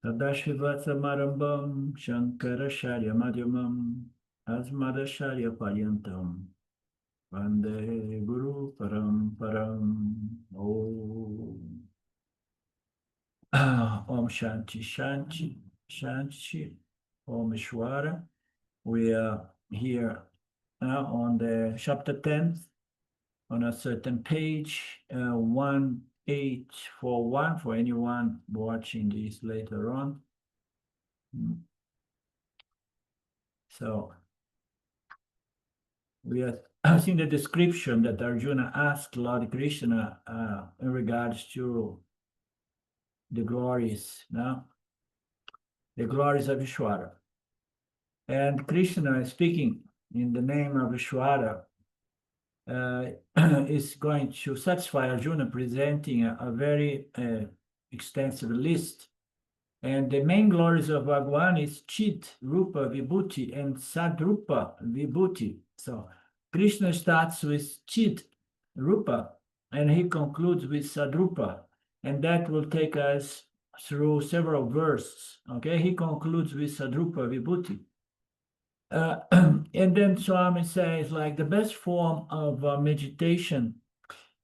Sadashivatsamarambam Shankaracharya Madhyamam Asmadacharya Paryantam Vande Guru Paramparam Om. Om Shanti Shanti Shanti Om Ishwara. We are here on the chapter 10 on a certain page 1841 for anyone watching this later on. So we are seeing the description that Arjuna asked Lord Krishna in regards to the glories, no? The glories of Ishwara. And Krishna is speaking in the name of Ishwara, is going to satisfy Arjuna, presenting a very extensive list. And the main glories of Bhagavan is Chit, Rupa, Vibhuti, and Sadrupa, Vibhuti. So Krishna starts with Chit, Rupa, and he concludes with Sadrupa. And that will take us through several verses. Okay, he concludes with Sadrupa, Vibhuti. And then Swami says, like, the best form of meditation,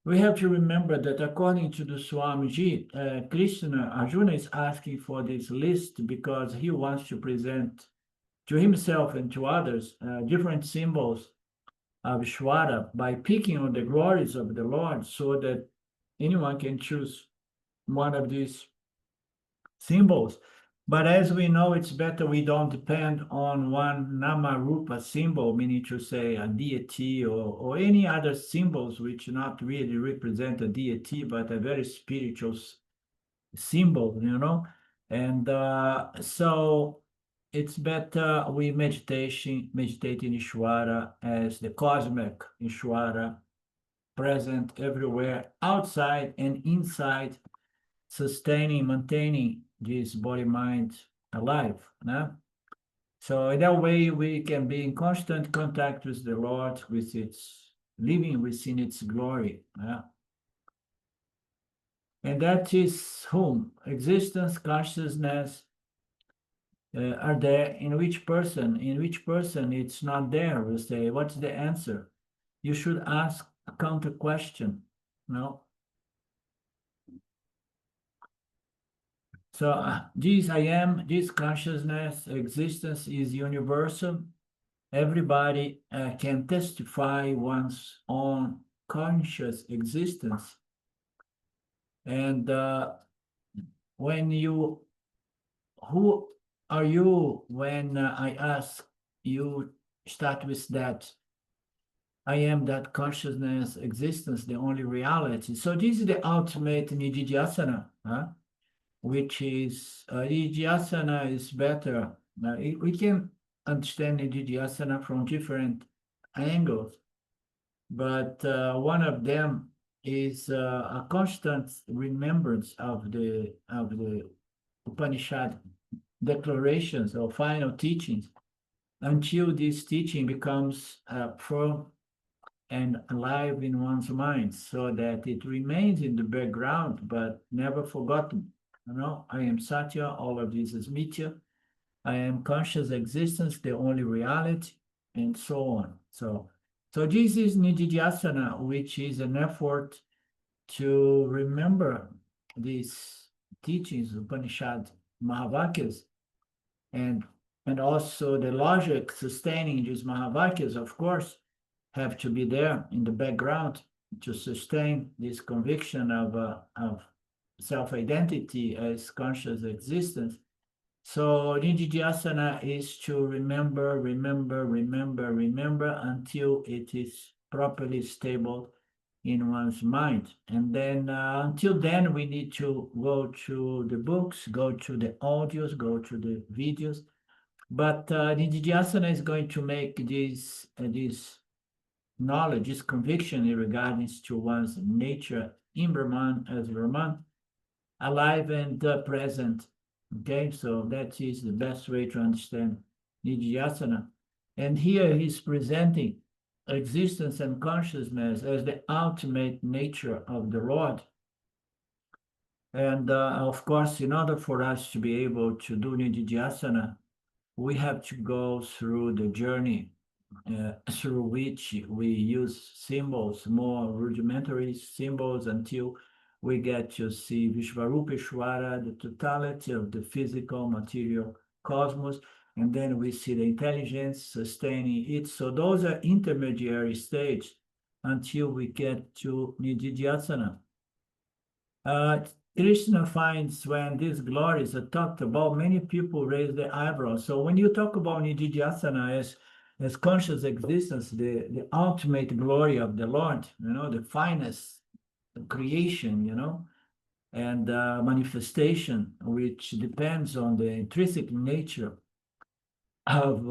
we have to remember that according to the Swamiji, Arjuna is asking for this list because he wants to present to himself and to others different symbols of Ishwara by picking on the glories of the Lord so that anyone can choose one of these symbols. But as we know, it's better we don't depend on one nama rupa symbol, meaning to say a deity or any other symbols which not really represent a deity, but a very spiritual symbol, you know. And so it's better we meditate in Ishwara as the cosmic Ishwara, present everywhere, outside and inside, sustaining, maintaining this body-mind alive. No? So in that way, we can be in constant contact with the Lord, with its living within its glory. And that is whom? Existence, consciousness are there in which person? In which person it's not there? We say, what's the answer? You should ask a counter question. No? So this I am, this consciousness, existence is universal. Everybody can testify one's own conscious existence. And when you, who are you when I ask you, start with that, I am that consciousness, existence, the only reality. So this is the ultimate nididhyasana, which is nididhyasana is better. We can understand nididhyasana from different angles, but one of them is a constant remembrance of the Upanishad declarations or final teachings until this teaching becomes firm and alive in one's mind, so that it remains in the background but never forgotten. You know, I am Satya, all of this is Mithya. I am conscious existence, the only reality, and so on. So this is nididhyasana, which is an effort to remember these teachings, Upanishad, Mahavakyas, and also the logic sustaining these Mahavakyas, of course, have to be there in the background to sustain this conviction of self-identity as conscious existence. So nididhyasana is to remember, remember, remember, remember until it is properly stable in one's mind. And then until then, we need to go to the books, go to the audios, go to the videos. But nididhyasana is going to make this knowledge, this conviction in regards to one's nature in Brahman as Brahman, alive and present. Okay, so that is the best way to understand nididhyasana. And here he's presenting existence and consciousness as the ultimate nature of the Lord. And of course, in order for us to be able to do Nididhyasana, we have to go through the journey through which we use symbols, more rudimentary symbols, until we get to see Vishvarupeshwara, the totality of the physical material cosmos, and then we see the intelligence sustaining it. So those are intermediary stages until we get to Nididhyasana. Krishna finds when these glories are talked about, many people raise their eyebrows. So when you talk about Nididhyasana as conscious existence, the ultimate glory of the Lord, the finest creation, and manifestation, which depends on the intrinsic nature of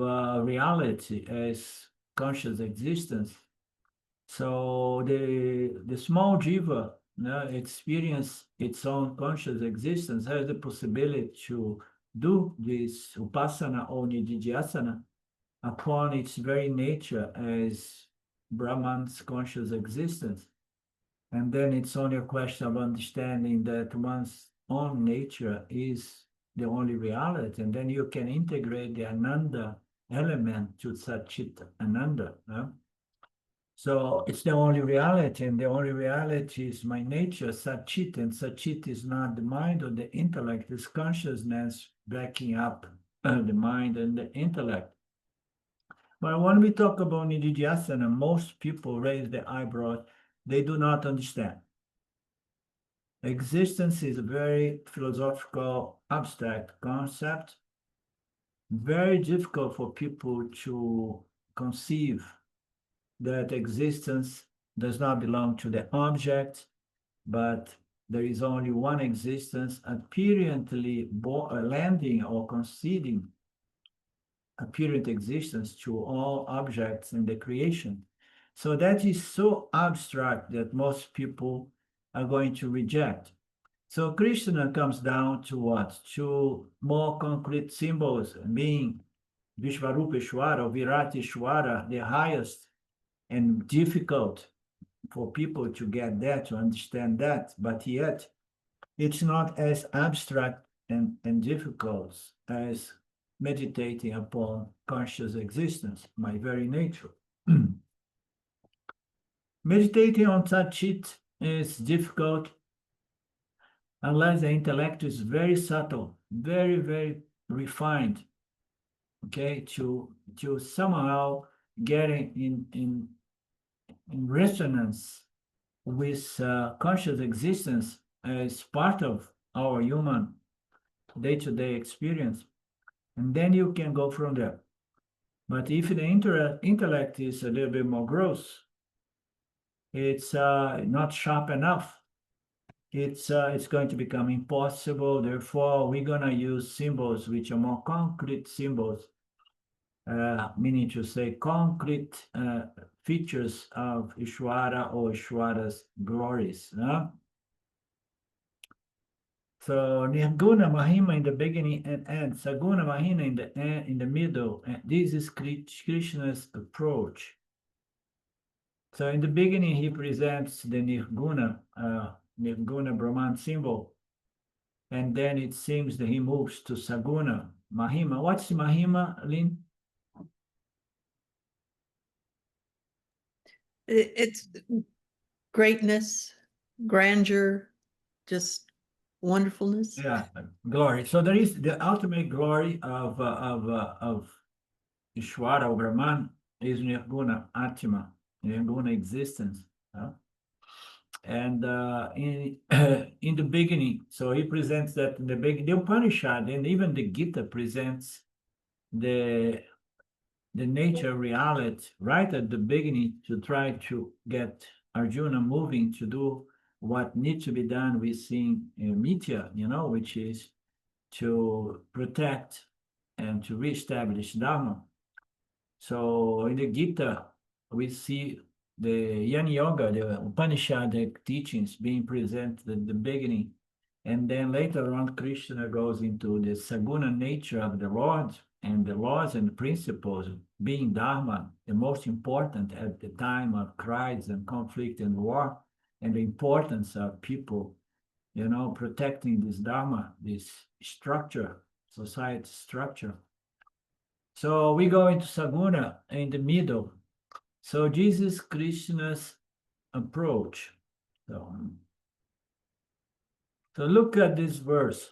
reality as conscious existence. So the small jiva experience its own conscious existence, has the possibility to do this upasana or nididhyasana upon its very nature as Brahman's conscious existence. And then it's only a question of understanding that one's own nature is the only reality. And then you can integrate the Ananda element to Satchit Ananda. So it's the only reality, and the only reality is my nature, Satchit, and Satchit is not the mind or the intellect, it's consciousness backing up the mind and the intellect. But when we talk about Nididhyasana, most people raise their eyebrows, they do not understand. Existence is a very philosophical, abstract concept, very difficult for people to conceive that existence does not belong to the object, but there is only one existence apparently lending or conceding apparent existence to all objects in the creation. So that is so abstract that most people are going to reject. So Krishna comes down to what? To more concrete symbols, being Vishvarupeshwara or Virateshwara, the highest and difficult for people to get that, to understand that, but yet it's not as abstract and difficult as meditating upon conscious existence, my very nature. Meditating on Satchit is difficult unless the intellect is very subtle, very, very refined, okay, to somehow get in resonance with conscious existence as part of our human day-to-day experience. And then you can go from there. But if the intellect is a little bit more gross, it's not sharp enough, it's going to become impossible. Therefore, we're going to use symbols which are more concrete symbols, meaning to say concrete features of Ishvara or Ishvara's glories. So Nirguna Mahima in the beginning and end, Saguna Mahina in the middle, and this is Krishna's approach. So in the beginning, he presents the Nirguna Brahman symbol, and then it seems that he moves to Saguna Mahima. What's Mahima, Lynn? It's greatness, grandeur, just wonderfulness. Yeah, glory. So there is the ultimate glory of Ishvara or Brahman is Nirguna Atma, Nirguna existence. And in in the beginning, so he presents that in the beginning, the Upanishad and even the Gita presents the nature reality right at the beginning to try to get Arjuna moving to do what needs to be done within Mitya, which is to protect and to reestablish Dharma. So in the Gita, we see the Yana Yoga, the Upanishadic teachings being presented at the beginning. And then later on, Krishna goes into the Saguna nature of the Lord and the laws and principles being Dharma, the most important at the time of crisis and conflict and war, and the importance of people protecting this Dharma, this structure, society structure. So we go into Saguna in the middle. So Jesus Krishna's approach. So look at this verse.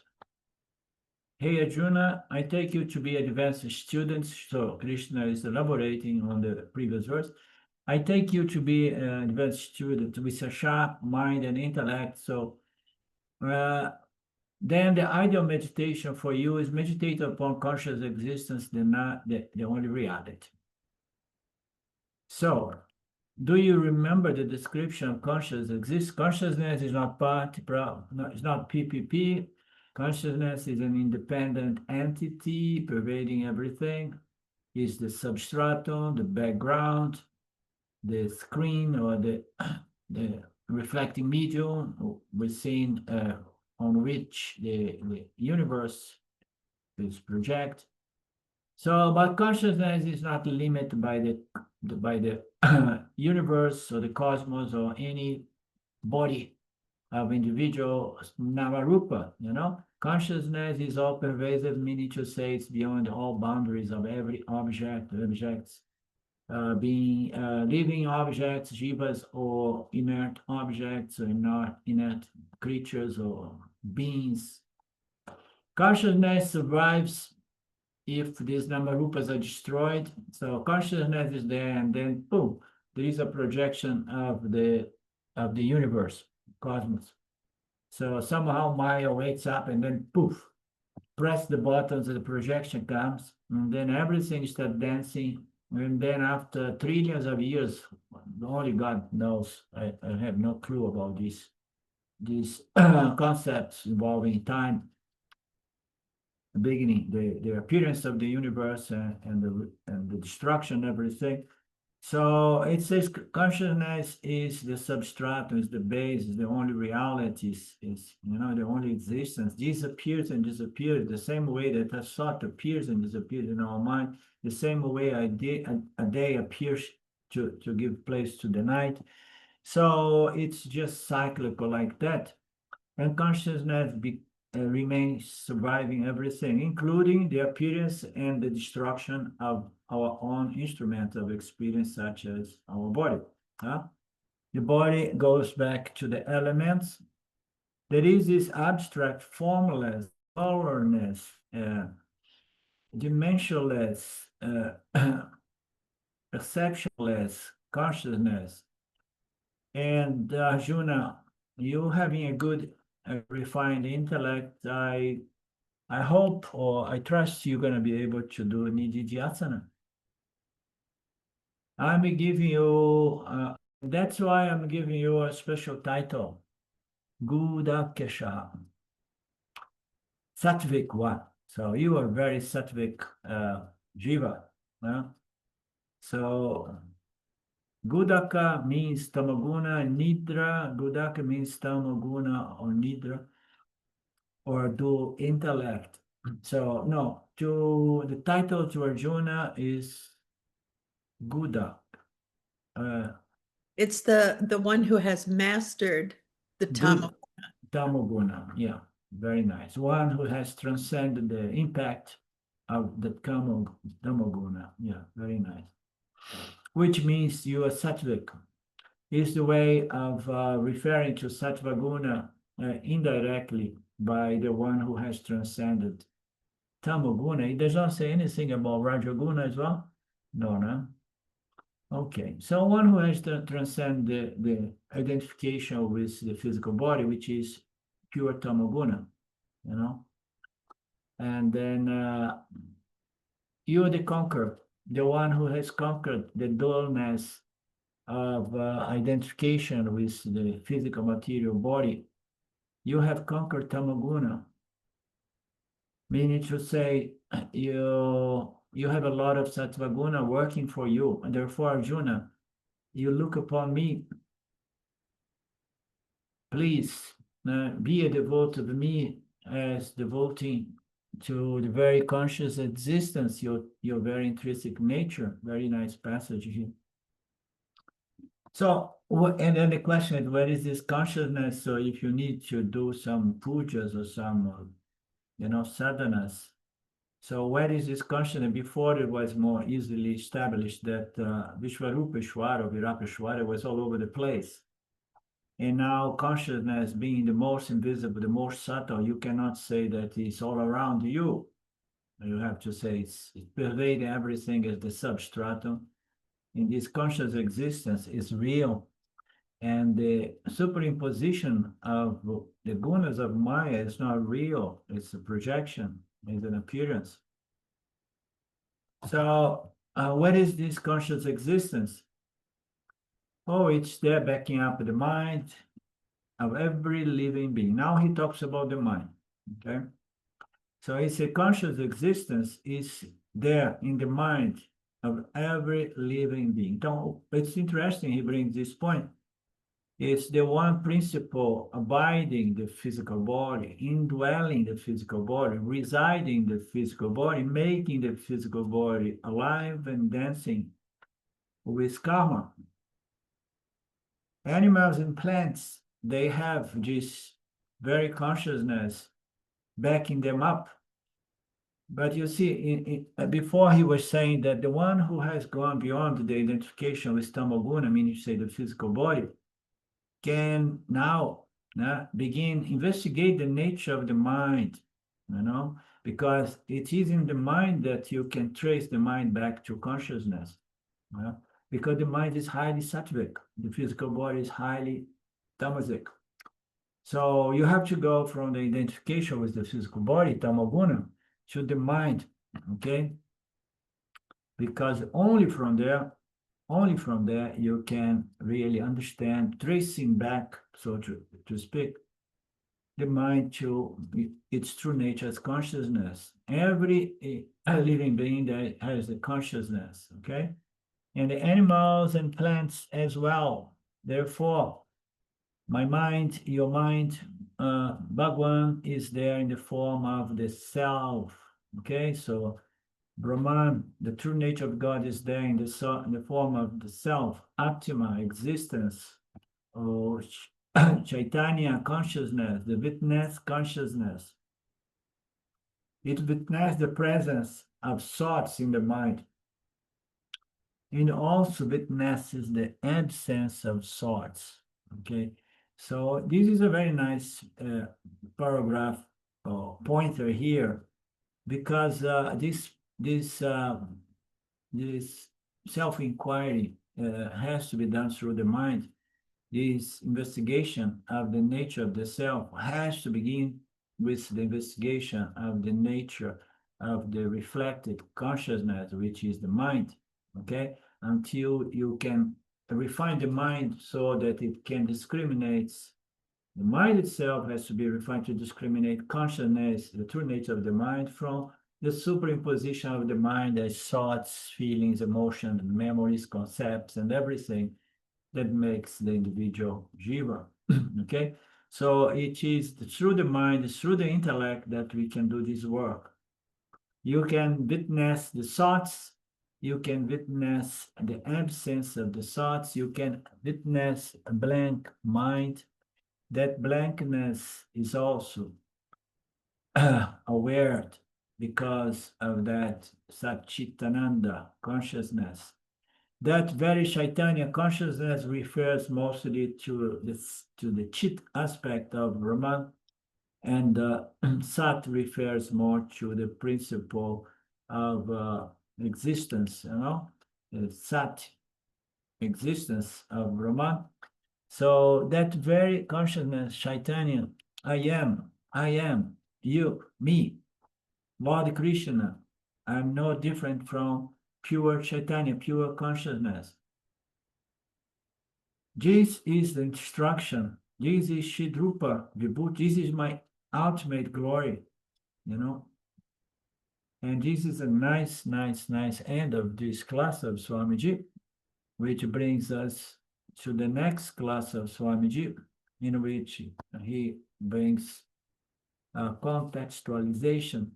Hey Arjuna, I take you to be advanced students. So Krishna is elaborating on the previous verse. I take you to be an advanced student with a sharp mind and intellect. So then the ideal meditation for you is meditate upon conscious existence, the only reality. So, do you remember the description of conscious existence? Consciousness is not it's not PPP. Consciousness is an independent entity pervading everything. It's the substratum, the background, the screen, or the reflecting medium within on which the universe is projected. So, but consciousness is not limited by the universe or the cosmos or any body of individual namarupa. Consciousness is all pervasive, meaning to say it's beyond all boundaries of every objects, being living objects, jivas, or inert objects, or not inert creatures or beings. Consciousness survives if these namarupas are destroyed. So consciousness is there, and then boom, there is a projection of the universe, cosmos. So somehow Maya wakes up, and then poof, press the buttons, and the projection comes, and then everything starts dancing. And then after trillions of years, only God knows. I have no clue about these concepts involving time, the beginning, the appearance of the universe and the destruction, everything. So it says consciousness is the substratum, is the base, is the only reality, is the only existence. Disappears and disappears the same way that a thought appears and disappears in our mind, the same way a day appears to give place to the night. So it's just cyclical like that. And consciousness remains surviving everything, including the appearance and the destruction of our own instruments of experience, such as our body. The body goes back to the elements. There is this abstract, formless, colorless, dimensionless, perceptionless consciousness. And Arjuna, you having a good refined intellect, I hope, or I trust you're going to be able to do Nididhyasana. I'm giving you, that's why I'm giving you a special title, Gudakesha, Sattvic one. So you are very Sattvic Jiva. So Gudaka means tamaguna, nidra. Gudaka means tamaguna or nidra, or do intellect. So no, the title to Arjuna is Guda. It's the one who has mastered the Tamoguna, yeah, very nice. One who has transcended the impact of the Tamoguna, yeah, very nice. Which means you are Sattvic. Is the way of referring to Sattvaguna indirectly by the one who has transcended Tamoguna. It does not say anything about Rajaguna as well? No. Okay, so one who has to transcend the identification with the physical body, which is pure Tamoguna, and then you're the conqueror, the one who has conquered the dullness of identification with the physical material body. You have conquered Tamoguna, meaning to say you have a lot of Sattvaguna working for you, and therefore Arjuna, you look upon me, please be a devotee of me as devoting to the very conscious existence, your very intrinsic nature. Very nice passage here. So And then the question is, where is this consciousness? So if you need to do some pujas or some, sadhanas, so where is this consciousness? Before it was more easily established that Vishvarupeshwara, Virapeshwara was all over the place. And now consciousness being the most invisible, the most subtle, you cannot say that it's all around you. You have to say it's pervading everything as the substratum. And this conscious existence is real. And the superimposition of the gunas of Maya is not real. It's a projection, it's an appearance. So what is this conscious existence? Oh, it's there backing up the mind of every living being. Now he talks about the mind, okay? So it's a conscious existence is there in the mind of every living being. So it's interesting he brings this point. It's the one principle abiding the physical body, indwelling the physical body, residing the physical body, making the physical body alive and dancing with karma. Animals and plants, they have this very consciousness backing them up. But you see, before he was saying that the one who has gone beyond the identification with tamoguna, meaning to say the physical body, can now begin investigate the nature of the mind, because it is in the mind that you can trace the mind back to consciousness. Because the mind is highly sattvic, the physical body is highly tamasic. So you have to go from the identification with the physical body, tamoguna, to the mind, okay? Because only from there you can really understand, tracing back, so to speak, the mind to its true nature as consciousness. Every living being that has the consciousness, okay? And the animals and plants as well. Therefore, my mind, your mind, Bhagwan is there in the form of the self, okay? So Brahman, the true nature of God, is there in the form of the self, Atma, existence, or Chaitanya, consciousness, the witness consciousness. It witnesses the presence of thoughts in the mind. It also witnesses the absence of thoughts. Okay, so this is a very nice paragraph or pointer here, because this self-inquiry has to be done through the mind. This investigation of the nature of the self has to begin with the investigation of the nature of the reflected consciousness, which is the mind, okay? Until you can refine the mind so that it can discriminate. The mind itself has to be refined to discriminate consciousness, the true nature of the mind, from the superimposition of the mind as thoughts, feelings, emotions, memories, concepts, and everything that makes the individual jiva. Okay, so it is through the mind, through the intellect, that we can do this work. You can witness the thoughts, you can witness the absence of the thoughts, you can witness a blank mind. That blankness is also aware because of that Satchitananda consciousness. That very Chaitanya consciousness refers mostly to the Chit aspect of Brahman, and Sat refers more to the principle of existence, the Sat existence of Brahman. So that very consciousness, Chaitanya, I am, you, me, Lord Krishna, I'm no different from pure Chaitanya, pure consciousness. This is the instruction. This is Shidrupa Vibhuti. This is my ultimate glory, And this is a nice end of this class of Swamiji, which brings us to the next class of Swamiji, in which he brings contextualization,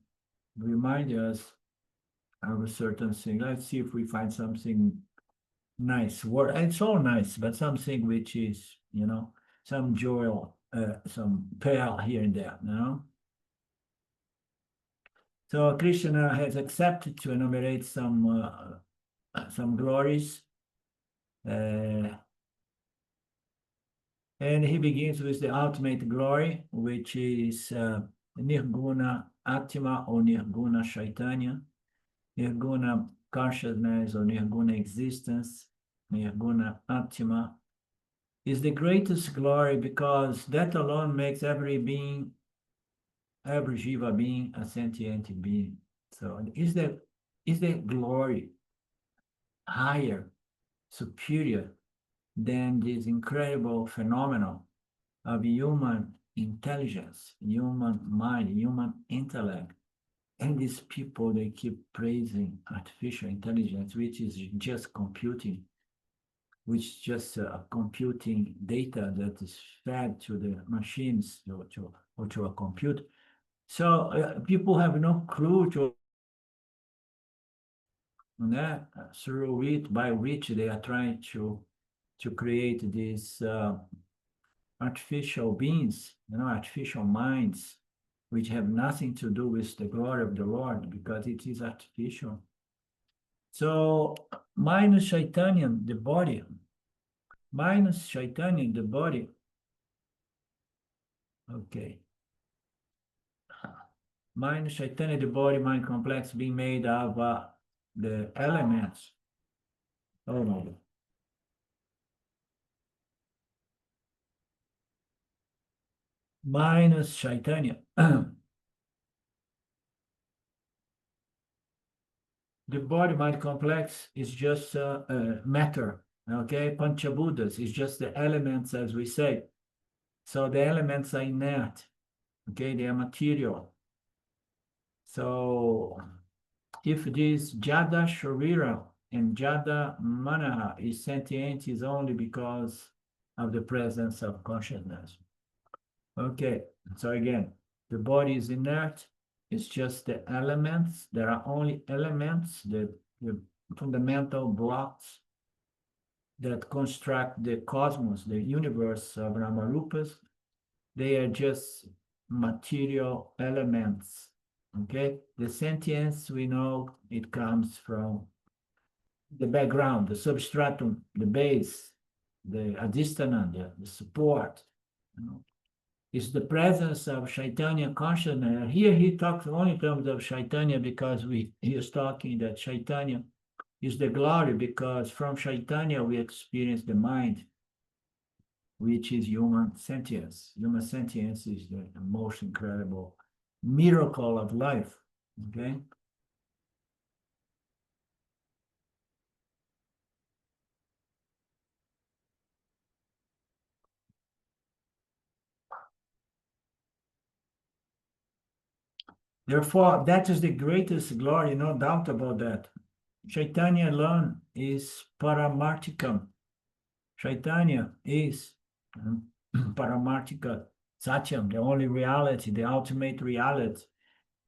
remind us of a certain thing. Let's see if we find something nice word. It's all nice, but something which is, some joy, some pearl here and there, So Krishna has accepted to enumerate some glories, and he begins with the ultimate glory, which is Nirguna Atma or Nirguna Chaitanya, Nirguna consciousness or Nirguna existence, Nirguna Atma, is the greatest glory because that alone makes every being, every Jiva being, a sentient being. So is the glory higher, superior than this incredible phenomenon of human intelligence, human mind, human intellect? And these people, they keep praising artificial intelligence, which is just computing, which is just computing data that is fed to the machines or to a computer. So people have no clue to that by which they are trying to create these artificial beings, artificial minds, which have nothing to do with the glory of the Lord because it is artificial. So minus Chaitanya, the body, okay. Minus Chaitanya, the body, mind complex being made of the elements. Oh no. Minus Chaitanya. The body mind complex is just matter, okay? Panchabhutas is just the elements, as we say. So the elements are inert, okay? They are material. So if this Jada Sharira and Jada Manaha is sentient, is only because of the presence of consciousness. Okay, so again, the body is inert. It's just the elements. There are only elements, the fundamental blocks that construct the cosmos, the universe of Ramarupas. They are just material elements. Okay, the sentience, we know it comes from the background, the substratum, the base, the adhisthana, the support. Is the presence of Chaitanya consciousness. Here he talks only in terms of Chaitanya because he is talking that Chaitanya is the glory because from Chaitanya we experience the mind, which is human sentience. Human sentience is the most incredible miracle of life, okay? Therefore, that is the greatest glory, no doubt about that. Chaitanya alone is paramartikam. Chaitanya is paramartika satyam, the only reality, the ultimate reality.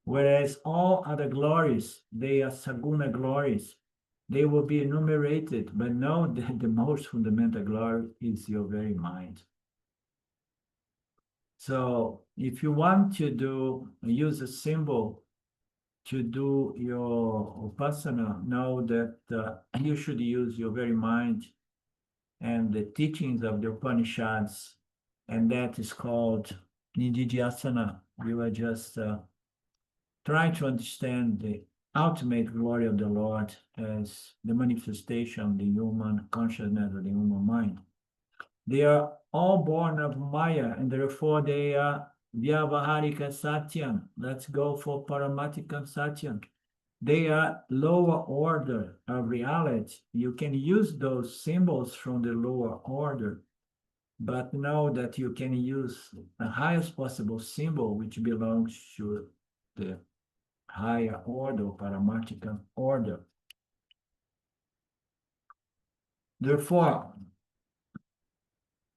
Whereas all other glories, they are saguna glories. They will be enumerated, but know that the most fundamental glory is your very mind. So if you want to use a symbol to do your upasana, know that you should use your very mind and the teachings of the Upanishads, and that is called Nididhyasana. You are just trying to understand the ultimate glory of the Lord as the manifestation of the human consciousness of the human mind. They are all born of Maya, and therefore they are Vyavaharika Satyam. Let's go for Paramatikam Satyam. They are lower order of reality. You can use those symbols from the lower order, but know that you can use the highest possible symbol which belongs to the higher order, Paramatikam order. Therefore,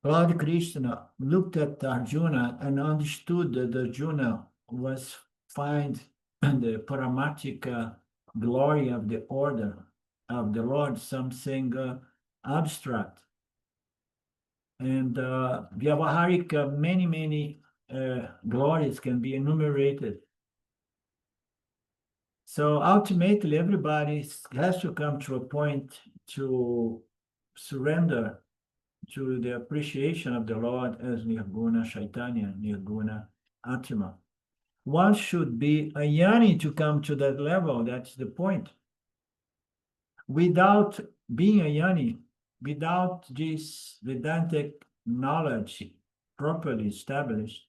Lord Krishna looked at Arjuna and understood that Arjuna was find the Paramatika glory of the order of the Lord something abstract. And Vyavaharic, many glories can be enumerated. So ultimately, everybody has to come to a point to surrender to the appreciation of the Lord as Nirguna Chaitanya, Nirguna Atma. One should be a yearning to come to that level. That's the point. Without being a yani, without this Vedantic knowledge properly established,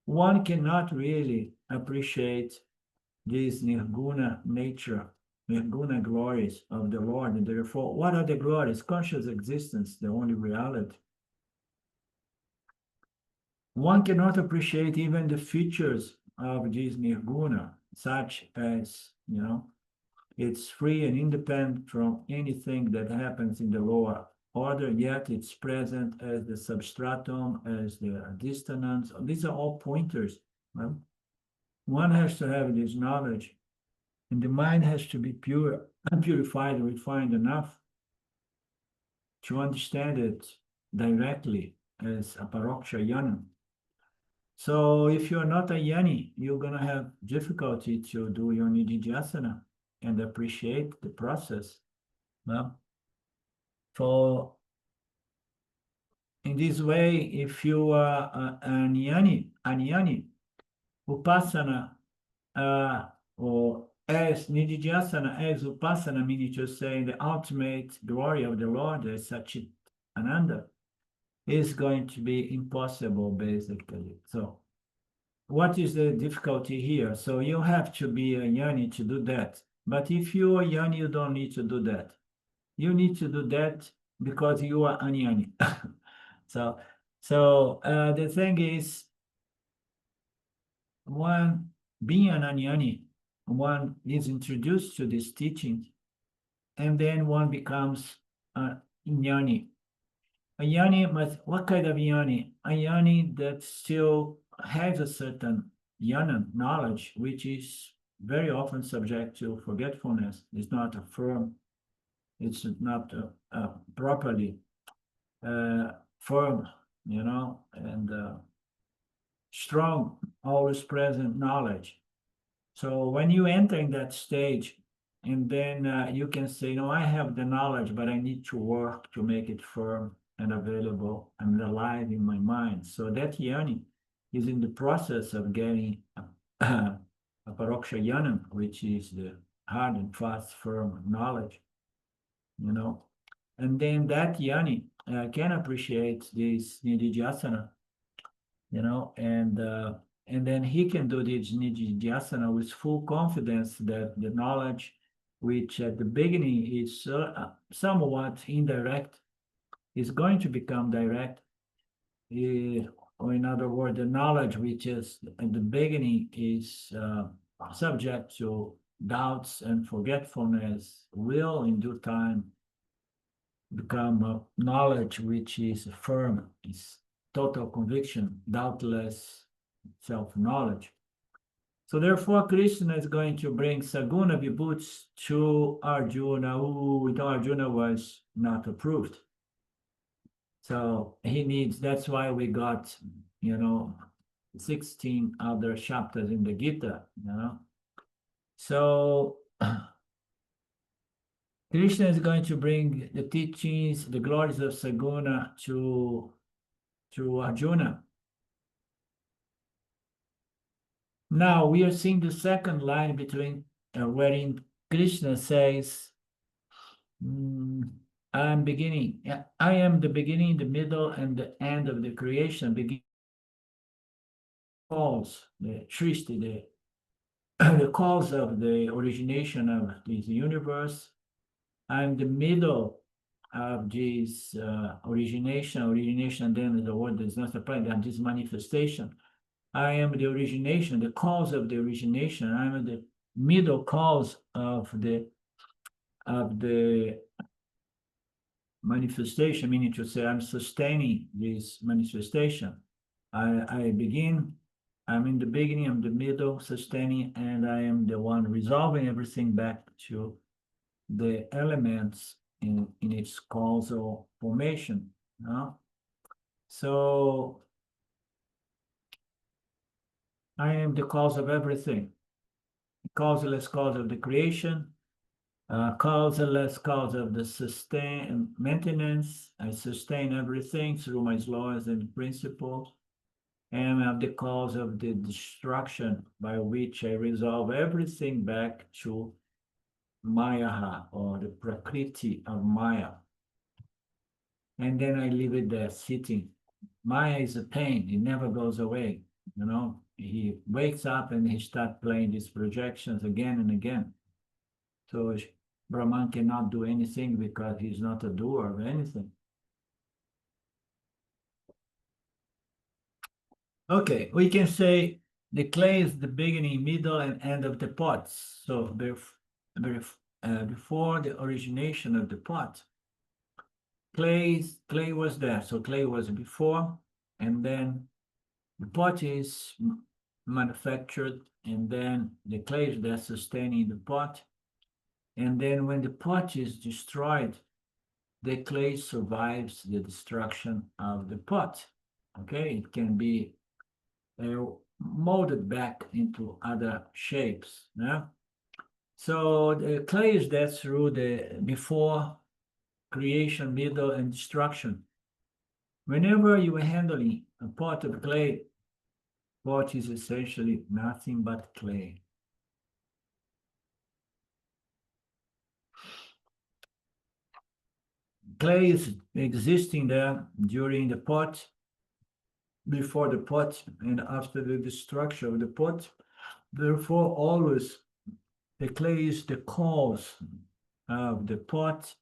one cannot really appreciate this nirguna nature, nirguna glories of the Lord. And therefore, what are the glories? Conscious existence, the only reality. One cannot appreciate even the features of this nirguna, such as, it's free and independent from anything that happens in the lower order, yet it's present as the substratum, as the dissonance. These are all pointers. Right? One has to have this knowledge, and the mind has to be pure, purified, refined enough to understand it directly as a paroksha yana. So if you're not a yani, you're going to have difficulty to do your nididhyasana and appreciate the process. Well, for in this way, if you are an yani, upasana, or as nididhyasana, as upasana, meaning to say the ultimate glory of the Lord, as Sachit Ananda, is going to be impossible, basically. So what is the difficulty here? So you have to be a yani to do that. But if you are yani, you don't need to do that. You need to do that because you are an yani. So the thing is, one being an anyani, one is introduced to this teaching, and then one becomes a jnani. A jnani, but what kind of jnani? A jnani that still has a certain jnana knowledge, which is very often subject to forgetfulness. It's not a firm, it's not properly firm, and strong, always present knowledge. So when you enter in that stage, and then you can say, no, I have the knowledge, but I need to work to make it firm and available and alive in my mind. So that yani is in the process of getting a paroksha yanam, which is the hard and fast, firm knowledge, And then that yani can appreciate this nididhyasana, and then he can do this nididhyasana with full confidence that the knowledge, which at the beginning is somewhat indirect, is going to become direct. Or in other words, the knowledge which is at the beginning is subject to doubts and forgetfulness will in due time become a knowledge which is firm, is total conviction, doubtless self-knowledge. So therefore, Krishna is going to bring Saguna Vibhuts to Arjuna, who Arjuna was not approved. So he needs, that's why we got, 16 other chapters in the Gita, So Krishna is going to bring the teachings, the glories of Saguna to Arjuna. Now we are seeing the second line between wherein Krishna says, I am the beginning, the middle, and the end of the creation. Begin cause the Srishti, the cause of the origination of this universe. I am the middle of this origination, then the word is not applied, and this manifestation. I am the origination, the cause of the origination. I am the middle cause of the manifestation, meaning to say I'm sustaining this manifestation. I begin, I'm in the beginning, I'm the middle, sustaining, and I am the one resolving everything back to the elements in its causal formation. So I am the cause of everything, causeless cause of the creation, causeless cause of the sustain maintenance. I sustain everything through my laws and principles, and of the cause of the destruction by which I resolve everything back to Maya, or the Prakriti of Maya. And then I leave it there sitting. Maya is a pain, it never goes away. He wakes up and he starts playing these projections again and again. So Brahman cannot do anything because he's not a doer of anything. Okay, we can say the clay is the beginning, middle, and end of the pot. So before the origination of the pot, clay was there. So clay was before, and then the pot is manufactured, and then the clay is there sustaining the pot. And then when the pot is destroyed, the clay survives the destruction of the pot. Okay, it can be molded back into other shapes. Yeah? So the clay is there through the before, creation, middle, and destruction. Whenever you are handling a pot of clay, pot is essentially nothing but clay. Clay is existing there during the pot, before the pot, and after the destruction of the pot. Therefore, always the clay is the cause of the pot,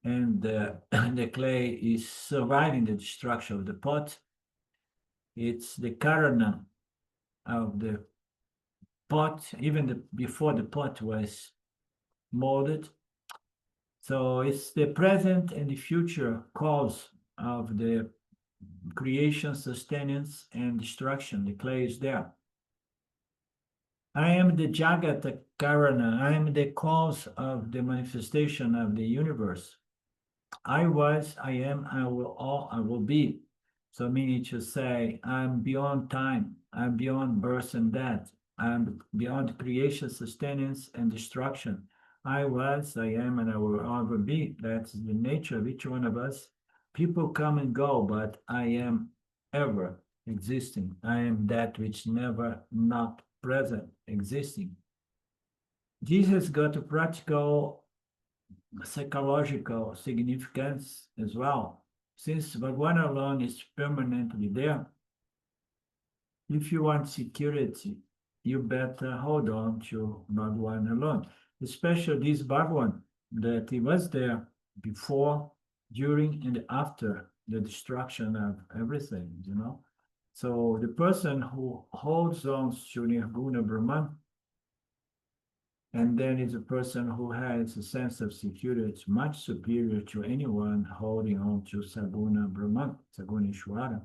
and the clay is surviving the destruction of the pot. It's the karana of the pot, even before the pot was molded. So it's the present and the future cause of the creation, sustenance, and destruction. The clay is there. I am the Jagata Karana. I am the cause of the manifestation of the universe. I was, I am, I will be. So meaning to say, I'm beyond time. I'm beyond birth and death. I'm beyond creation, sustenance, and destruction. I was, I am, and I will ever be. That's the nature of each one of us. People come and go, but I am ever existing. I am that which never not present, existing. Jesus got a practical psychological significance as well. Since Bhagwan alone is permanently there, if you want security, you better hold on to Bhagwan alone, especially this Bhagwan that he was there before, during, and after the destruction of everything, So the person who holds on to Nirguna Brahman, and then is a person who has a sense of security much superior to anyone holding on to Saguna Brahman, Saguna Ishvara.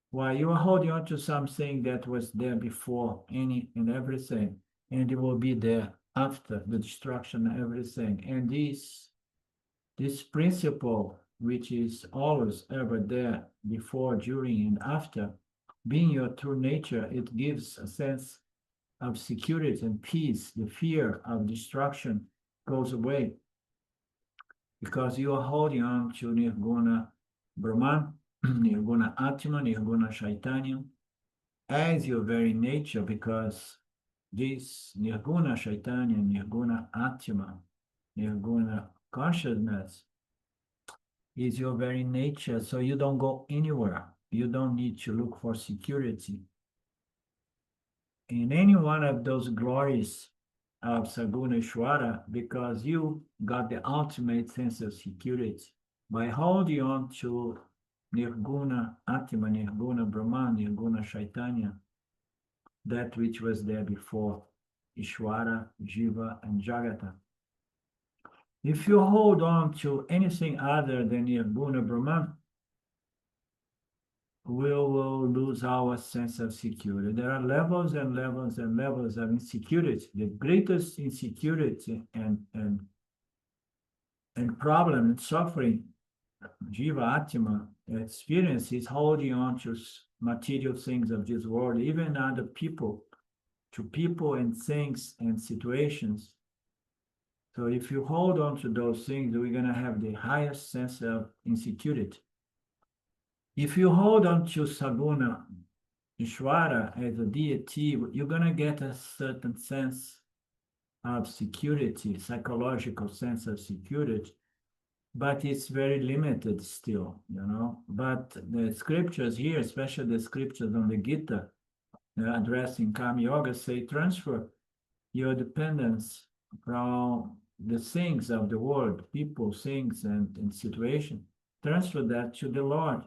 While you are holding on to something that was there before any and everything, and it will be there after the destruction of everything. And this principle, which is always ever there before, during, and after, being your true nature, it gives a sense of security and peace. The fear of destruction goes away because you are holding on to Nirguna Brahman, Nirguna Atma, Nirguna Chaitanya as your very nature, because this Nirguna Chaitanya, Nirguna Atma, Nirguna consciousness is your very nature. So you don't go anywhere. You don't need to look for security in any one of those glories of Saguna Ishvara, because you got the ultimate sense of security by holding on to Nirguna Atma, Nirguna Brahman, Nirguna Chaitanya, that which was there before Ishvara, Jiva, and Jagata. If you hold on to anything other than Nirguna Brahman, we will lose our sense of security. There are levels and levels and levels of insecurity. The greatest insecurity and and problem and suffering, Jiva Atma experience is holding on to material things of this world, even other people, to people and things and situations. So if you hold on to those things, we're going to have the highest sense of insecurity. If you hold on to Saguna Ishvara as a deity, you're going to get a certain sense of security, psychological sense of security, but it's very limited still, you know. But the scriptures here, especially the scriptures on the Gita, addressing Karma Yoga, say transfer your dependence from the things of the world, people, things, and situation. Transfer that to the Lord.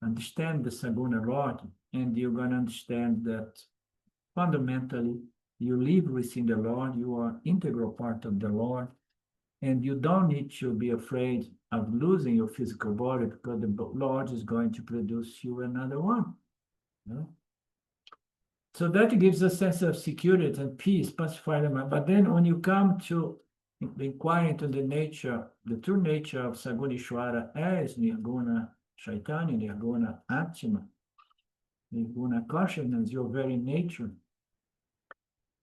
Understand the Saguna Lord, and you're going to understand that fundamentally you live within the Lord, you are integral part of the Lord, and you don't need to be afraid of losing your physical body because the Lord is going to produce you another one. You know? So that gives a sense of security and peace, pacify the mind. But then when you come to inquire into the nature, the true nature of Sagunishwara as Nirguna Chaitanya, Nirguna Atma, Nirguna consciousness, your very nature.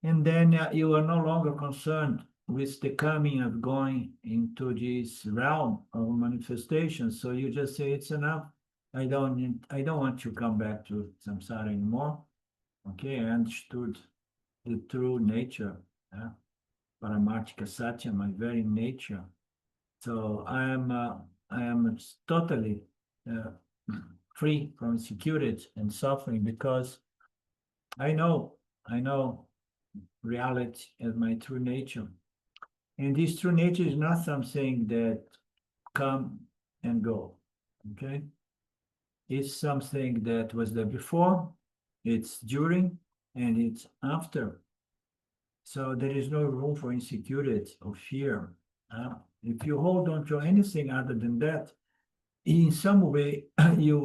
And then you are no longer concerned with the coming of going into this realm of manifestation. So you just say, it's enough. I don't want to come back to samsara anymore. Okay, I understood the true nature, Paramartika Satya, my very nature. So I am totally free from insecurity and suffering because I know reality as my true nature. And this true nature is not something that come and go, okay? It's something that was there before, it's during, and it's after. So there is no room for insecurity or fear. If you hold on to anything other than that, in some way you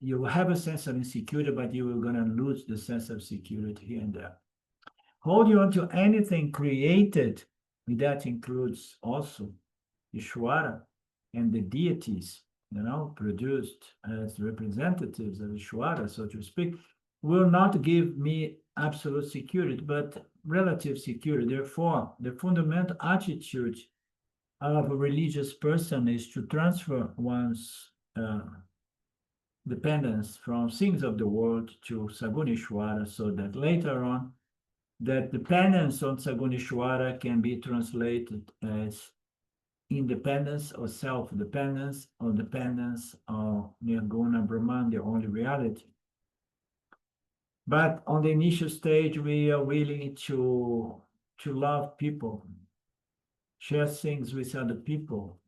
will have a sense of insecurity, but you are going to lose the sense of security here and there. Holding on to anything created, that includes also Ishvara and the deities, you know, produced as representatives of Ishvara, so to speak, will not give me absolute security, but relative security. Therefore, the fundamental attitude of a religious person is to transfer one's dependence from things of the world to Sagunishwara, so that later on, that dependence on Sagunishwara can be translated as independence or self-dependence or dependence on Nirguna Brahman, the only reality. But on the initial stage, we are willing to love people, share things with other people.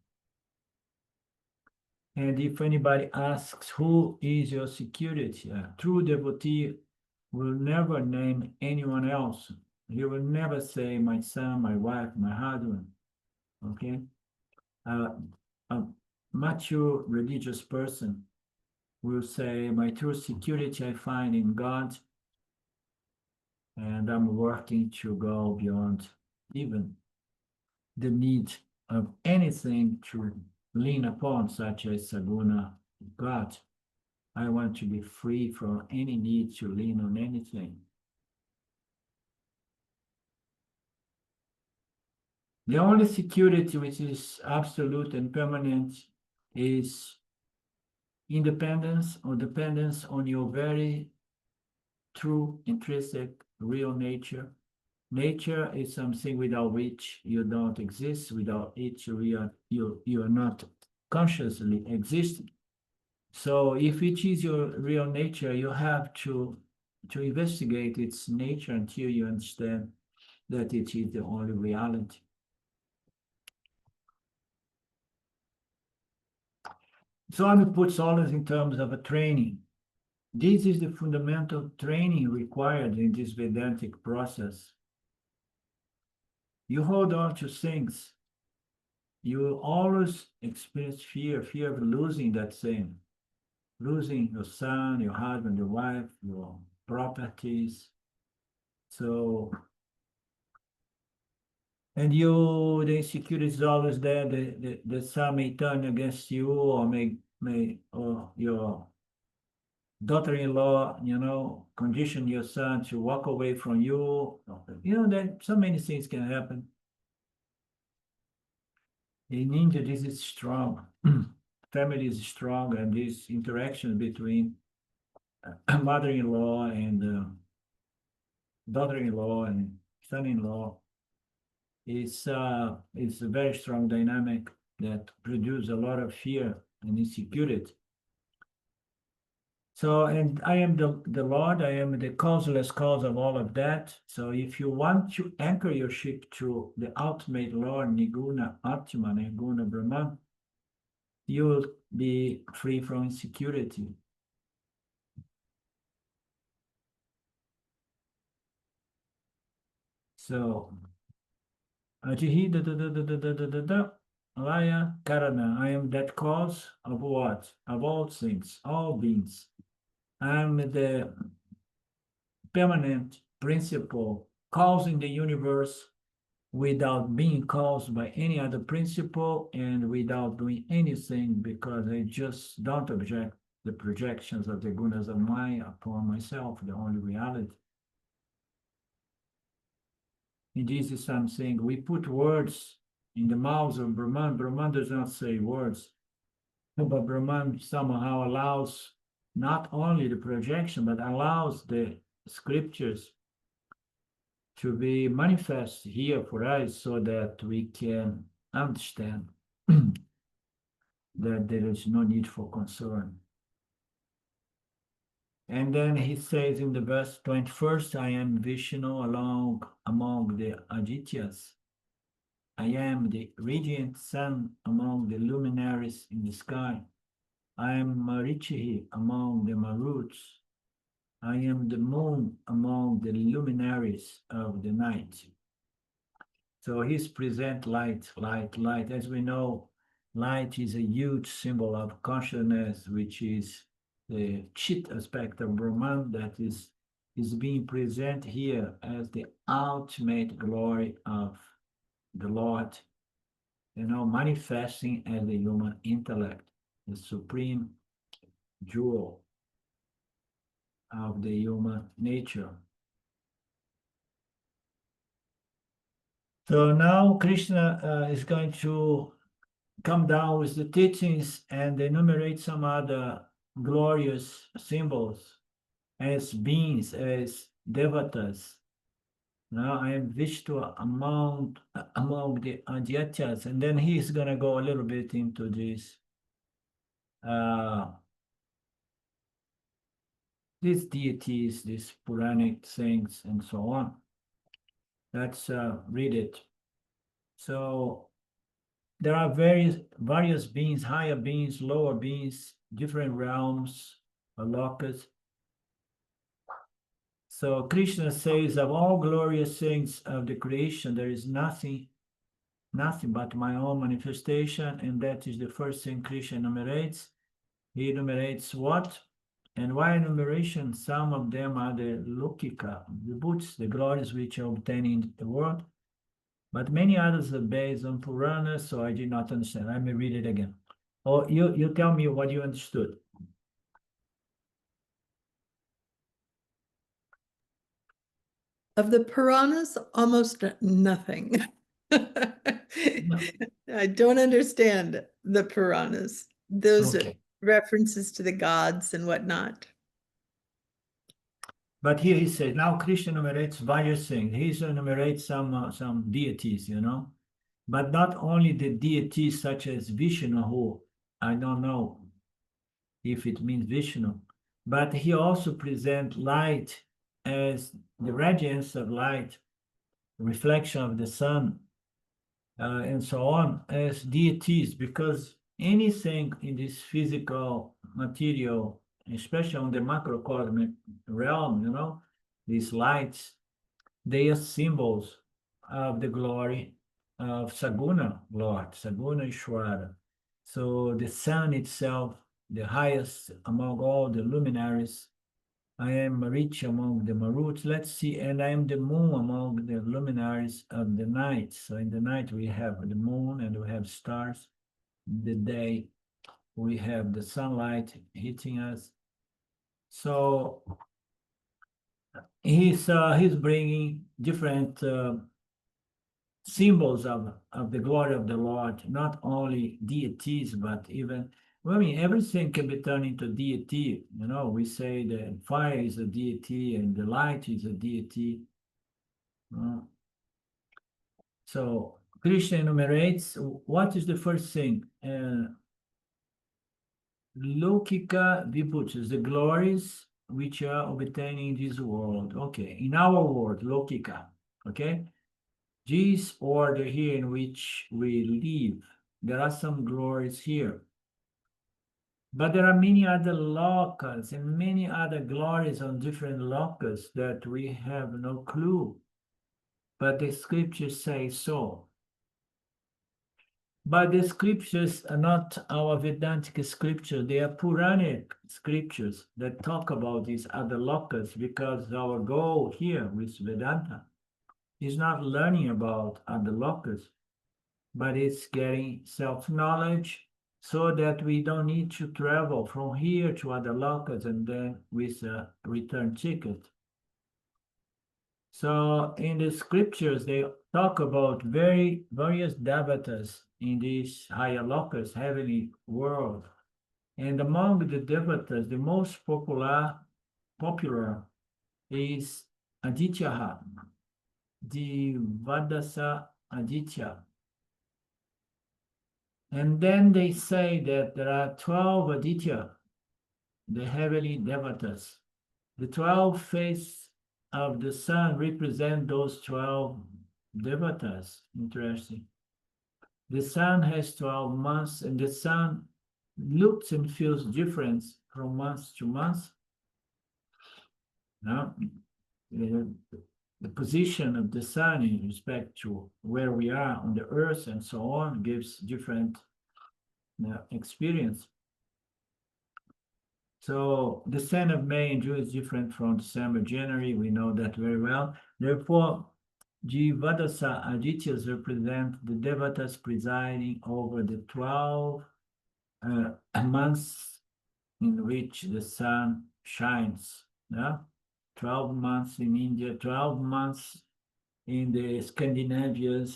And if anybody asks, who is your security? A true devotee will never name anyone else. He will never say, my son, my wife, my husband. Okay? A mature religious person will say, my true security I find in God, and I'm working to go beyond even the need of anything to lean upon, such as Saguna God. I want to be free from any need to lean on anything. The only security which is absolute and permanent is independence or dependence on your very true, intrinsic, real nature. Nature is something without which you don't exist, without which you are not consciously existing. So if it is your real nature, you have to investigate its nature until you understand that it is the only reality. Swami puts all this in terms of a training. This is the fundamental training required in this Vedantic process. You hold on to things, you will always experience fear of losing that thing, losing your son, your husband, your wife, your properties. So And you, the insecurity is always there. The sun may turn against you, or or your daughter-in-law, condition your son to walk away from you. That so many things can happen. In India, this is strong. Family is strong, and this interaction between mother-in-law and daughter-in-law and son-in-law is a very strong dynamic that produces a lot of fear and insecurity. So, and I am the Lord, I am the causeless cause of all of that. So if you want to anchor your ship to the ultimate Lord, Niguna Atma, Niguna Brahman, you will be free from insecurity. So, Ajihi Alaya Karana, I am that cause of what? Of all things, all beings. I am the permanent principle causing the universe without being caused by any other principle and without doing anything, because I just don't object the projections of the gunas of mind upon myself, the only reality. And this is something we put words in the mouths of Brahman. Brahman does not say words, but Brahman somehow allows not only the projection, but allows the scriptures to be manifest here for us so that we can understand that there is no need for concern. And then he says in the verse 21st, I am Vishnu among the Adityas. I am the radiant sun among the luminaries in the sky. I am marici among the Maruts. I am the moon among the luminaries of the night. So he's present light, light, light. As we know, light is a huge symbol of consciousness, which is the chit aspect of Brahman that is being present here as the ultimate glory of the Lord, manifesting as the human intellect, the supreme jewel of the human nature. So now Krishna is going to come down with the teachings and enumerate some other glorious symbols as beings, as devatas. Now I am Vishnu among the Adityas, and then he's going to go a little bit into this these deities, these Puranic things, and so on. Let's read it. So there are various beings, higher beings, lower beings, different realms, lokas. So Krishna says, of all glorious things of the creation, there is nothing but my own manifestation, and that is the first thing Krishna enumerates. He enumerates what? And why enumeration? Some of them are the Lokika, the boots, the glories which are obtained in the world. But many others are based on Purana, so I did not understand. Let me read it again. Or you tell me what you understood. Of the Puranas, almost nothing. No. I don't understand the Puranas. Those Okay. are references to the gods and whatnot. But here he says, now Krishna enumerates various things. He enumerates some deities, but not only the deities such as Vishnu, who I don't know if it means Vishnu, but he also presents light as the radiance of light, reflection of the sun, and so on, as deities, because anything in this physical material, especially on the macrocosmic realm, these lights, they are symbols of the glory of Saguna Lord, Saguna Ishwara. So the sun itself, the highest among all the luminaries, I am marici among the Maruts. Let's see, and I am the moon among the luminaries of the night. So in the night we have the moon and we have stars. In the day we have the sunlight hitting us. So he's bringing different symbols of the glory of the Lord, not only deities, but even, well, I mean, everything can be turned into deity. You know, we say the fire is a deity and the light is a deity. So Krishna enumerates what is the first thing? Lokika vibhutis, the glories which are obtaining in this world. Okay, in our world, Lokika. Okay, this order here in which we live, there are some glories here. But there are many other lokas and many other glories on different lokas that we have no clue. But the scriptures say so. But the scriptures are not our Vedantic scriptures, they are Puranic scriptures that talk about these other lokas, because our goal here with Vedanta is not learning about other lokas, but it's getting self-knowledge so that we don't need to travel from here to other lokas and then with a return ticket. So in the scriptures, they talk about various devatas in these higher lokas, heavenly world. And among the devatas, the most popular is Aditya, the Vadasa Aditya. And then they say that there are 12 Aditya, the heavenly devatas. The 12 faces of the sun represent those 12 devatas. Interesting. The sun has 12 months, and the sun looks and feels different from month to month. Now, the position of the sun in respect to where we are on the earth and so on gives different experience. So the sign of May and June is different from December, January. We know that very well. Therefore, Jivadasa Adityas represent the devatas presiding over the 12 months in which the sun shines. Yeah? 12 months in India, 12 months in the Scandinavia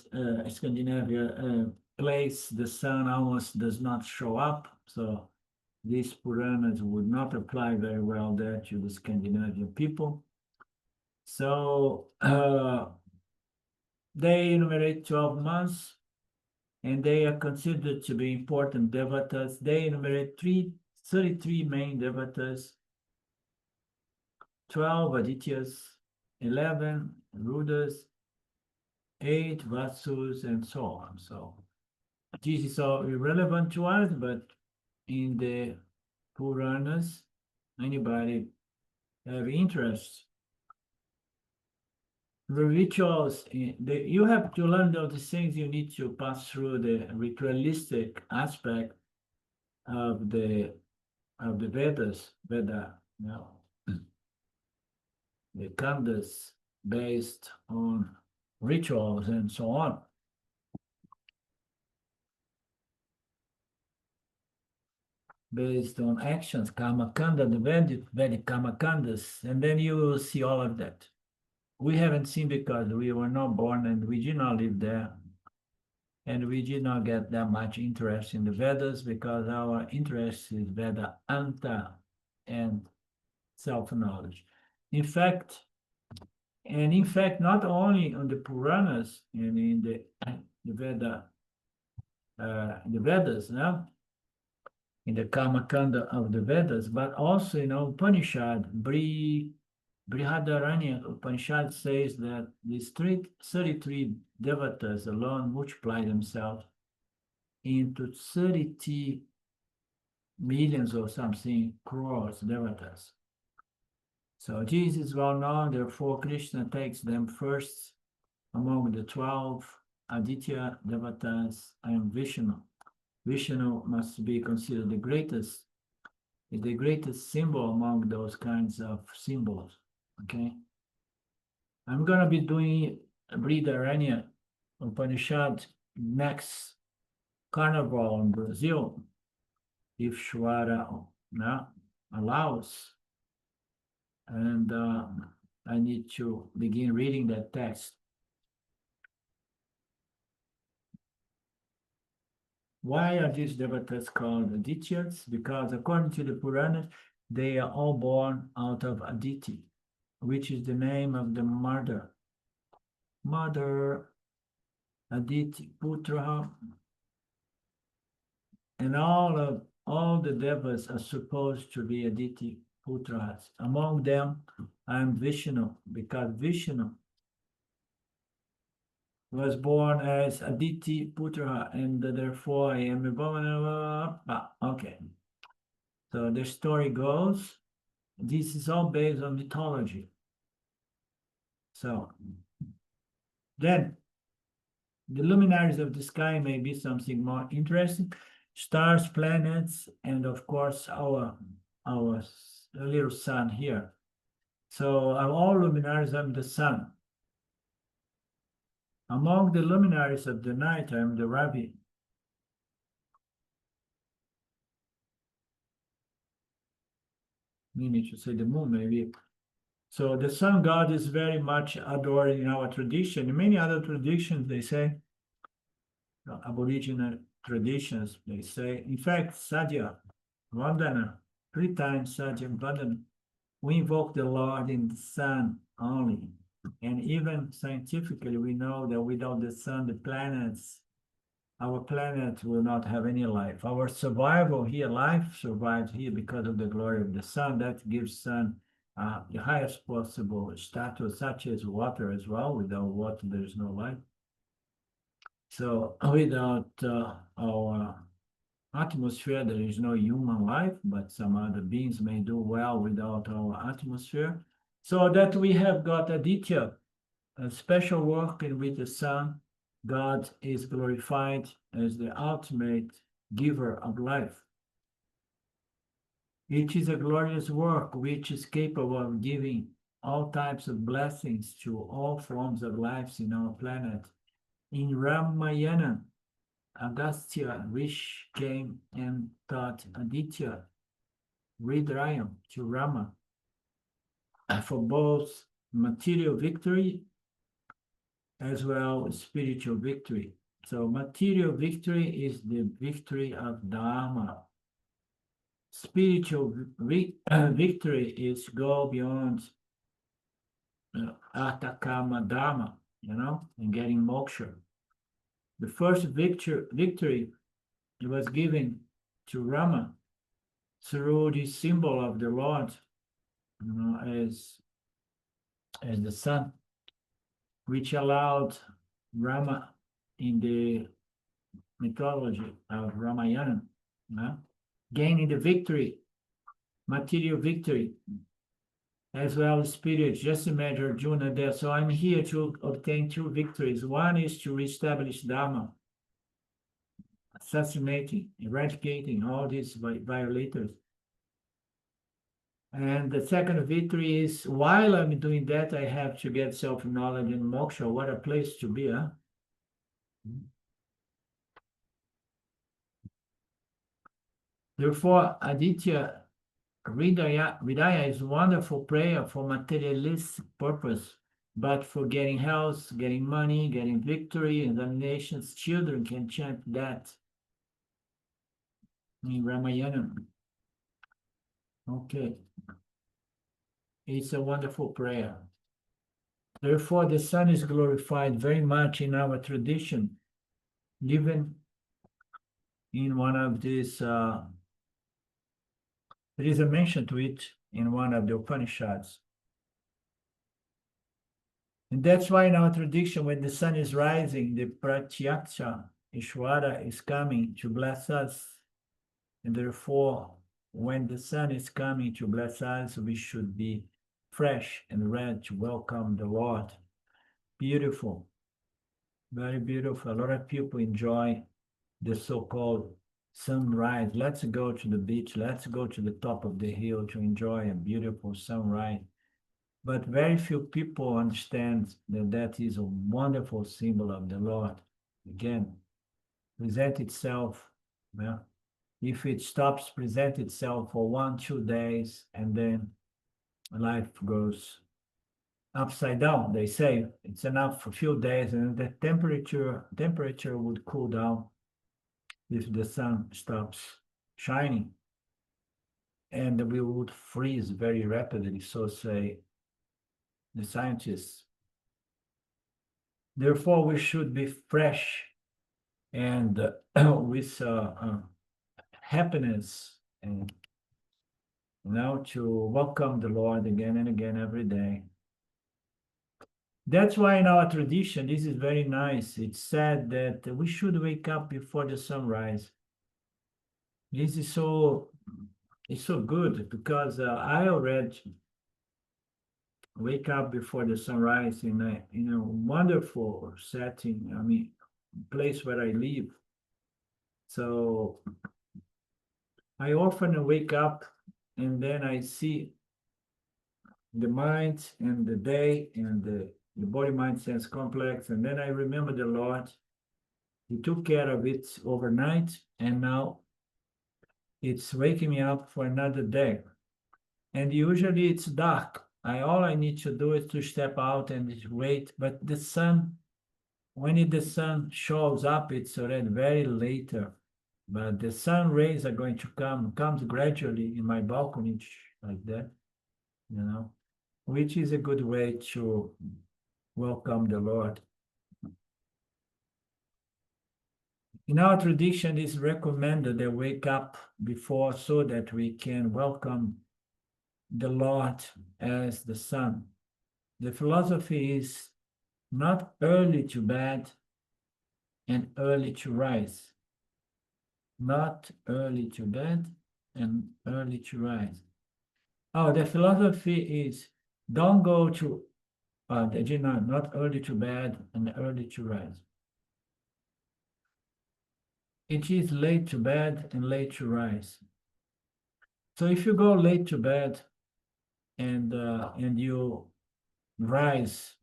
place, the sun almost does not show up. So these Puranas would not apply very well there to the Scandinavian people. So they enumerate 12 months, and they are considered to be important devatas. They enumerate 33 main devatas, 12 Adityas, 11 Rudas, 8 Vasus, and so on. So this is all irrelevant to us, but in the Puranas, anybody have interest. The rituals, you have to learn all these things. You need to pass through the ritualistic aspect of the Vedas, Veda, you know, the kandas based on rituals and so on. Based on actions, Karma Kanda, the Vedic Karma Kandas, and then you will see all of that. We haven't seen because we were not born and we did not live there. And we did not get that much interest in the Vedas because our interest is Vedanta and self-knowledge. In fact, not only on the Puranas and in the Vedas, no? In the Karma Kanda of the Vedas, but also in Upanishad, Brihadaranya Upanishad says that these 33 devatas alone multiply themselves into 30 millions or something crores devatas. So Jesus is well known, therefore Krishna takes them first among the 12 Aditya devatas and Vishnu. Vishnu must be considered the greatest is the greatest symbol among those kinds of symbols. Okay. I'm going to be doing Brihadaranya Upanishad next carnival in Brazil, if Shwara allows. And I need to begin reading that text. Why are these devatas called Adityas? Because according to the Puranas, they are all born out of Aditi, which is the name of the mother. Mother, Aditi, Putra, and all the devas are supposed to be Aditi Putras. Among them, I am Vishnu, because Vishnu was born as Aditi Putra, and therefore I am okay. So the story goes, this is all based on mythology. So then the luminaries of the sky may be something more interesting. Stars, planets, and of course our little sun here. So all luminaries of the sun. Among the luminaries of the night, I am the Ravi. Meaning to say the moon, maybe. So the sun god is very much adored in our tradition. In many other traditions, they say, Aboriginal traditions, they say, in fact, Sadhya, Vandana, 3 times Sadhya Vandana, we invoke the Lord in the sun only. And even scientifically, we know that without the sun, the planets, our planet will not have any life. Our survival here, life survives here because of the glory of the sun. That gives sun the highest possible status, such as water as well. Without water, there is no life. So without our atmosphere, there is no human life, but some other beings may do well without our atmosphere. So that we have got Aditya, a special work in which the sun God is glorified as the ultimate giver of life. It is a glorious work which is capable of giving all types of blessings to all forms of life in our planet. In Ramayana, Agastya Rishi came and taught Aditya Hridayam to Rama for both material victory as well as spiritual victory. So material victory is the victory of Dharma. Spiritual victory is go beyond Artha Dharma, and getting moksha. The first victory was given to Rama through the symbol of the Lord, as the sun, which allowed Rama in the mythology of Ramayana, gaining the victory, material victory, as well as spirit. Just imagine Arjuna there. So I'm here to obtain 2 victories. One is to reestablish Dharma, assassinating, eradicating all these violators. And the second victory is, while I'm doing that, I have to get self-knowledge and moksha. What a place to be, huh? Therefore, Aditya Hridaya is wonderful prayer for materialistic purpose, but for getting health, getting money, getting victory, and the nation's children can chant that in Ramayana. Okay. It's a wonderful prayer. Therefore, the sun is glorified very much in our tradition, even in one of these, there is a mention to it in one of the Upanishads. And that's why in our tradition, when the sun is rising, the Pratyaksha Ishwara is coming to bless us. And therefore, when the sun is coming to bless us, we should be fresh and ready to welcome the Lord. Beautiful, very beautiful. A lot of people enjoy the so-called sunrise. Let's go to the beach. Let's go to the top of the hill to enjoy a beautiful sunrise. But very few people understand that that is a wonderful symbol of the Lord. Again, present itself. Well, if it stops, present itself for 1, 2 days, and then life goes upside down. They say it's enough for a few days, and the temperature would cool down if the sun stops shining, and we would freeze very rapidly. So say the scientists. Therefore, we should be fresh and with happiness, and to welcome the Lord again and again every day. That's why in our tradition, this is very nice. It's said that we should wake up before the sunrise. This is it's so good because I already wake up before the sunrise in a wonderful setting. I mean, place where I live. So I often wake up and then I see the mind and the day and the body mind sense complex, and then I remember the Lord. He took care of it overnight, and now it's waking me up for another day. And usually it's dark. All I need to do is to step out and wait. But the sun, when the sun shows up, it's already very later. But the sun rays are going to comes gradually in my balcony like that, which is a good way to welcome the Lord. In our tradition, it's recommended that wake up before so that we can welcome the Lord as the sun. The philosophy is not early to bed and early to rise. Not early to bed and early to rise. Oh, the philosophy is don't go to, not early to bed and early to rise. It is late to bed and late to rise. So if you go late to bed and you rise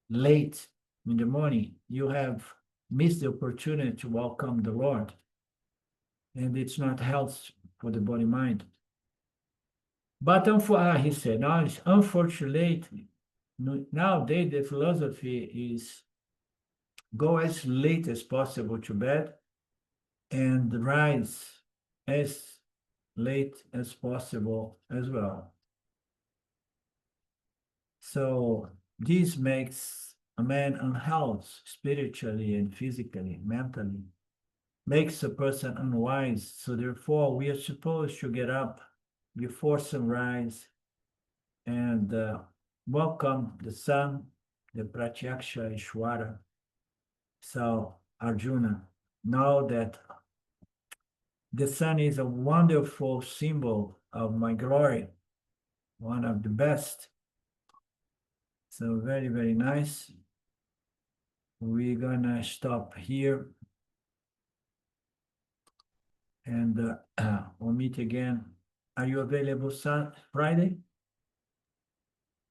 late in the morning, you have missed the opportunity to welcome the Lord, and it's not health for the body mind. But he said, now unfortunately, nowadays the philosophy is go as late as possible to bed and rise as late as possible as well. So this makes a man unhealthy spiritually and physically, mentally, makes a person unwise. So therefore, we are supposed to get up before sunrise and welcome the sun, the Pratyaksha Ishwara. So Arjuna, know that the sun is a wonderful symbol of my glory, one of the best. So very, very nice. We're gonna stop here and we'll meet again. Are you available Friday?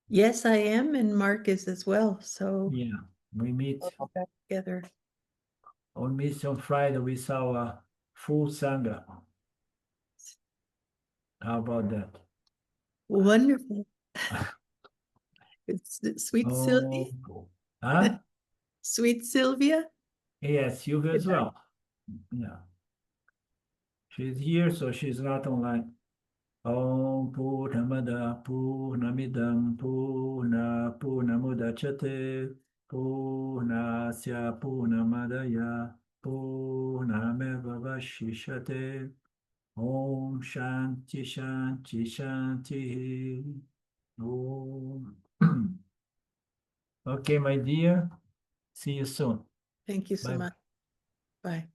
Yes, I am, and Mark is as well. So Yeah, we meet. we'll go back together. On meet on Friday with our full Sangha. How about that? Wonderful. It's sweet Sylvia. Huh? Sweet Sylvia. Yes, you as well. Yeah. She's here, so she's not online. Om Purnamada Purnamidam Purnamudachyate Purnasya Purnamadaya Purnameva Vashishate. Om Shanti Shanti Shanti. Om. Okay, my dear. See you soon. Thank you so Bye. much. Bye.